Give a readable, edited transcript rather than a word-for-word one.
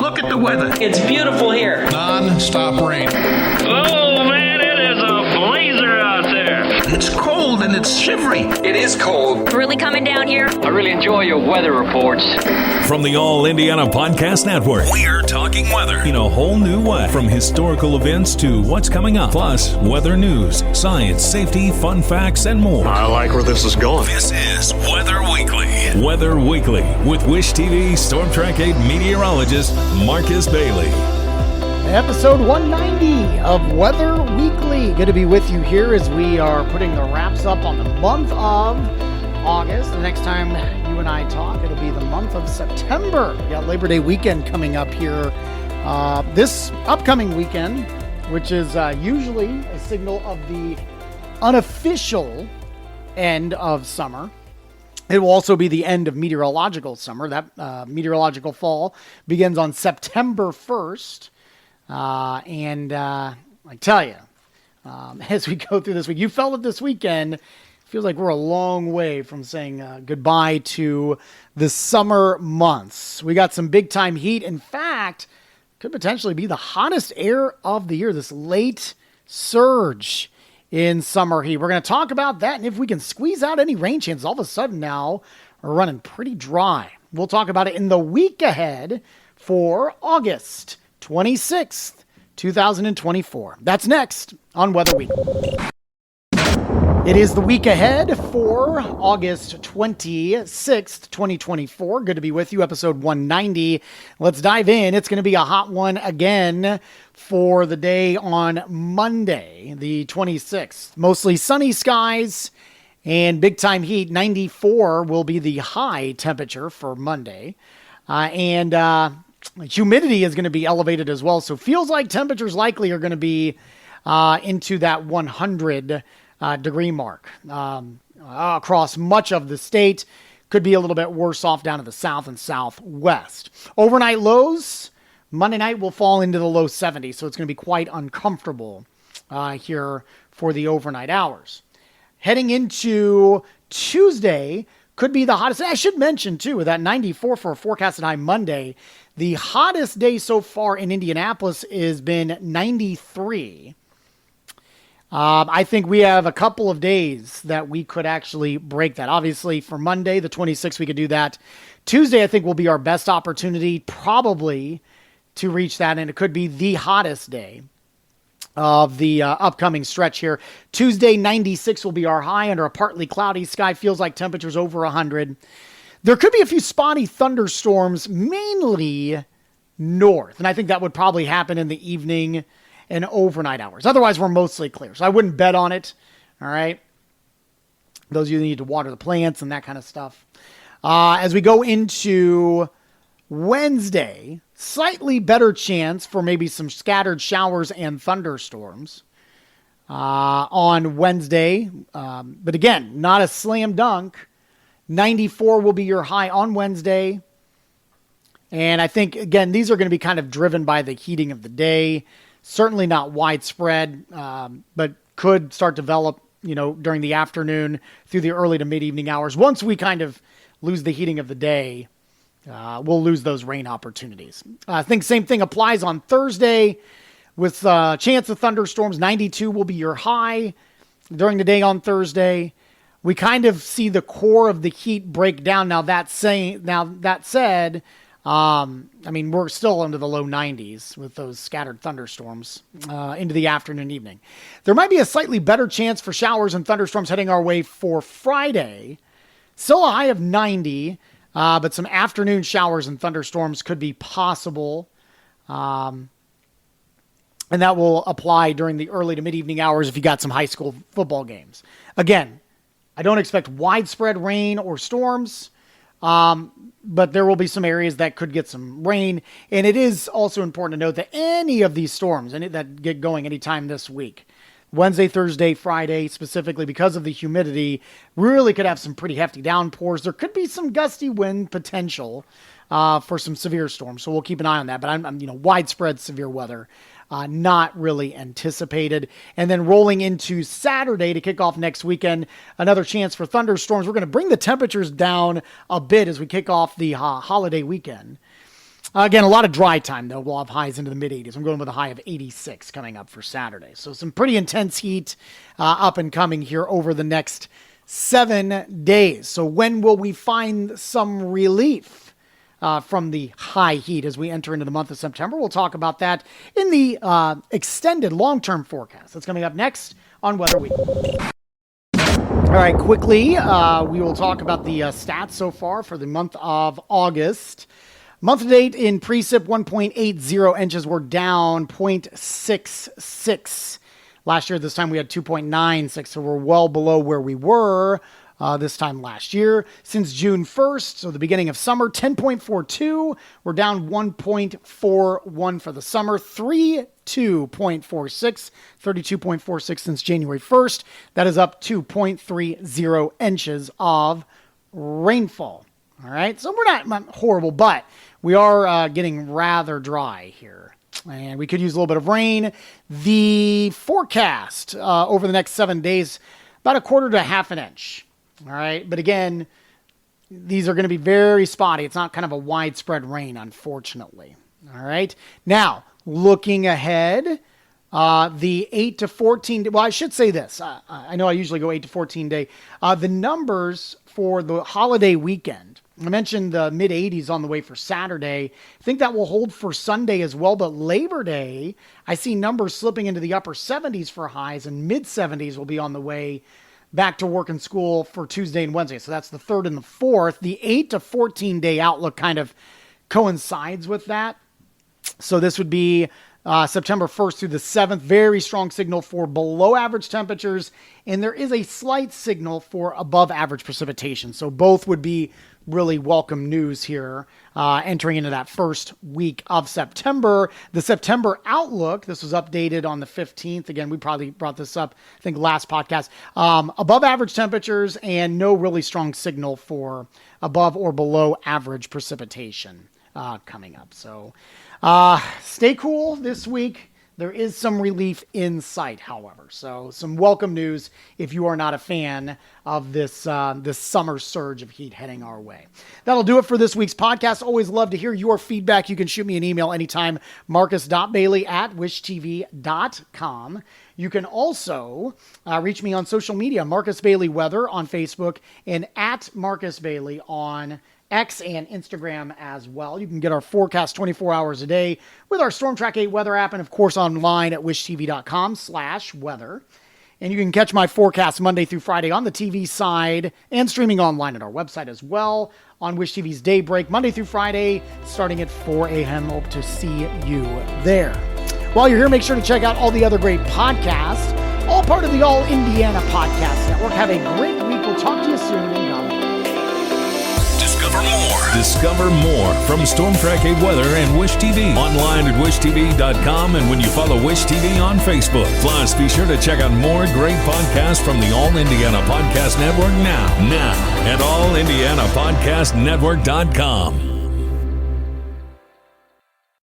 Look at the weather. It's beautiful here. Non-stop rain. Oh, man, it is a blazer out there. It's cold and it's shivery. It is cold. Really coming down here. I really enjoy your weather reports. From the All Indiana Podcast Network, we're talking weather in a whole new way. From historical events to what's coming up, plus weather news, science, safety, fun facts, and more. I like where this is going. This is Weather Weekly. Weather Weekly with Wish TV Storm Track 8 meteorologist Marcus Bailey. Episode 190 of Weather Weekly. Good to be with you here as we are putting the wraps up on the month of August. The next time you and I talk, it'll be the month of September. We got Labor Day weekend coming up here this upcoming weekend, which is usually a signal of the unofficial end of summer. It will also be the end of meteorological summer. That meteorological fall begins on September 1st. I tell you, as we go through this week, you felt it this weekend. It feels like we're a long way from saying goodbye to the summer months. We got some big time heat. In fact, could potentially be the hottest air of the year, this late surge in summer heat. We're going to talk about that and if we can squeeze out any rain chances. All of a sudden now are running pretty dry. We'll talk about it in the week ahead for August 26th, 2024. That's next on Weather Week. It is the week ahead for August 26th, 2024. Good to be with you, episode 190. Let's dive in. It's going to be a hot one again for the day on Monday, the 26th. Mostly sunny skies and big time heat. 94 will be the high temperature for Monday. Humidity is going to be elevated as well. So feels like temperatures likely are going to be into that 100 degree mark across much of the state. Could be a little bit worse off down to the south and southwest. Overnight lows, Monday night will fall into the low 70s. So it's going to be quite uncomfortable here for the overnight hours. Heading into Tuesday, could be the hottest. I should mention, too, with that 94 for a forecasted high Monday, the hottest day so far in Indianapolis has been 93. I think we have a couple of days that we could actually break that. Obviously, for Monday, the 26th, we could do that. Tuesday, I think, will be our best opportunity probably to reach that, and it could be the hottest day of the upcoming stretch here. Tuesday, 96 will be our high under a partly cloudy sky. Feels like temperatures over 100. There could be a few spotty thunderstorms, mainly north. And I think that would probably happen in the evening and overnight hours. Otherwise, we're mostly clear. So I wouldn't bet on it. All right. Those of you that need to water the plants and that kind of stuff. As we go into Wednesday, slightly better chance for maybe some scattered showers and thunderstorms on Wednesday. But again, not a slam dunk. 94 will be your high on Wednesday. And I think, again, these are going to be kind of driven by the heating of the day. Certainly not widespread, but could start to develop, during the afternoon through the early to mid-evening hours. Once we kind of lose the heating of the day, we'll lose those rain opportunities. I think same thing applies on Thursday with chance of thunderstorms. 92 will be your high during the day on Thursday. We kind of see the core of the heat break down. Now that said, we're still into the low 90s with those scattered thunderstorms into the afternoon and evening. There might be a slightly better chance for showers and thunderstorms heading our way for Friday. Still a high of 90, but some afternoon showers and thunderstorms could be possible. And that will apply during the early to mid-evening hours if you got some high school football games. Again, I don't expect widespread rain or storms, but there will be some areas that could get some rain. And it is also important to note that any of these storms that get going anytime this week, Wednesday, Thursday, Friday, specifically because of the humidity, really could have some pretty hefty downpours. There could be some gusty wind potential for some severe storms, so we'll keep an eye on that. But I'm widespread severe weather not really anticipated. And then rolling into Saturday to kick off next weekend, another chance for thunderstorms. We're going to bring the temperatures down a bit as we kick off the holiday weekend. Again, a lot of dry time, though. We'll have highs into the mid-80s. I'm going with a high of 86 coming up for Saturday. So some pretty intense heat up and coming here over the next 7 days. So when will we find some relief from the high heat as we enter into the month of September? We'll talk about that in the extended long-term forecast. That's coming up next on Weather Week. All right, quickly, we will talk about the stats so far for the month of August. Month to date in precip, 1.80 inches. We're down 0.66. Last year, this time we had 2.96, so we're well below where we were this time last year. Since June 1st, so the beginning of summer, 10.42. We're down 1.41 for the summer, 32.46, 32.46 since January 1st. That is up 2.30 inches of rainfall. All right, so we're not horrible, but we are getting rather dry here. And we could use a little bit of rain. The forecast over the next 7 days, about a quarter to half an inch. All right, but again, these are going to be very spotty. It's not kind of a widespread rain, unfortunately. All right, now looking ahead, the 8 to 14, well, I should say this. I know I usually go 8 to 14 day. The numbers for the holiday weekend, I mentioned the mid-80s on the way for Saturday. I think that will hold for Sunday as well, but Labor Day, I see numbers slipping into the upper 70s for highs, and mid-70s will be on the way back to work and school for Tuesday and Wednesday. So that's the 3rd and the 4th. The 8 to 14 day outlook kind of coincides with that. So this would be September 1st through the 7th. Very strong signal for below average temperatures, and there is a slight signal for above average precipitation. So both would be really welcome news here entering into that first week of September. The September outlook, this was updated on the 15th. Again, we probably brought this up, I think, last podcast. Above average temperatures and no really strong signal for above or below average precipitation coming up. So stay cool this week. There is some relief in sight, however. So some welcome news if you are not a fan of this summer surge of heat heading our way. That'll do it for this week's podcast. Always love to hear your feedback. You can shoot me an email anytime, marcus.bailey@wishtv.com. You can also reach me on social media, Marcus Bailey Weather on Facebook and at Marcus Bailey on X and Instagram as well. You can get our forecast 24 hours a day with our Storm Track 8 weather app and, of course, online at wishtv.com/weather. And you can catch my forecast Monday through Friday on the TV side and streaming online at our website as well on Wish TV's Daybreak, Monday through Friday, starting at 4 a.m. Hope to see you there. While you're here, make sure to check out all the other great podcasts, all part of the All Indiana Podcast Network. Have a great week. We'll talk to you soon. Discover more from Storm Track 8 Weather and Wish TV. Online at wishtv.com and when you follow Wish TV on Facebook. Plus, be sure to check out more great podcasts from the All Indiana Podcast Network now at allindianapodcastnetwork.com.